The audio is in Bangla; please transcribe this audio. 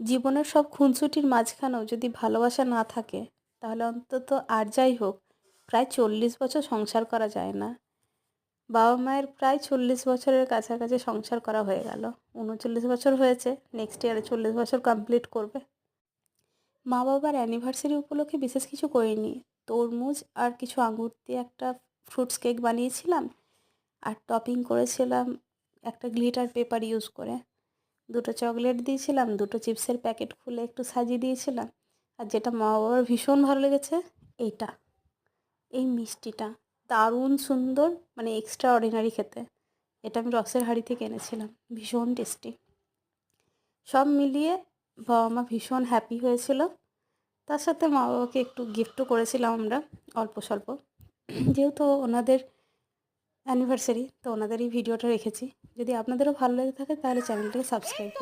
জীবনের সব খুনসুটির মাঝখানেও যদি ভালোবাসা না থাকে, তাহলে অন্তত আর যাই হোক প্রায় 40 বছর সংসার করা যায় না। বাবা মায়ের প্রায় 40 বছরের কাছাকাছি সংসার করা হয়ে গেল। 39 বছর হয়েছে, নেক্সট ইয়ারে 40 বছর কমপ্লিট করবে। মা বাবার অ্যানিভার্সারি উপলক্ষে বিশেষ কিছু করিনি। তরমুজ আর কিছু আঙুর দিয়ে একটা ফ্রুটস কেক বানিয়েছিলাম, আর টপিং করেছিলাম একটা গ্লিটার পেপার ইউজ করে। দুটো চকলেট দিয়েছিলাম, দুটো চিপসের প্যাকেট খুলে একটু সাজিয়ে দিয়েছিলাম। আর যেটা মা বাবার ভীষণ ভালো লেগেছে, এইটা, এই মিষ্টিটা দারুণ সুন্দর, মানে এক্সট্রা অর্ডিনারি খেতে। এটা আমি রসের হাঁড়ি থেকে এনেছিলাম, ভীষণ টেস্টি। সব মিলিয়ে বাবা মা ভীষণ হ্যাপি হয়েছিল। তার সাথে মা বাবাকে একটু গিফটও করেছিলাম আমরা, অল্প স্বল্প। যেহেতু ওনাদের অ্যানিভার্সারি, তো ওনাদের এই ভিডিওটা রেখেছি। যদি আপনাদেরও ভালো লেগে থাকে তাহলে চ্যানেলটাকে সাবস্ক্রাইব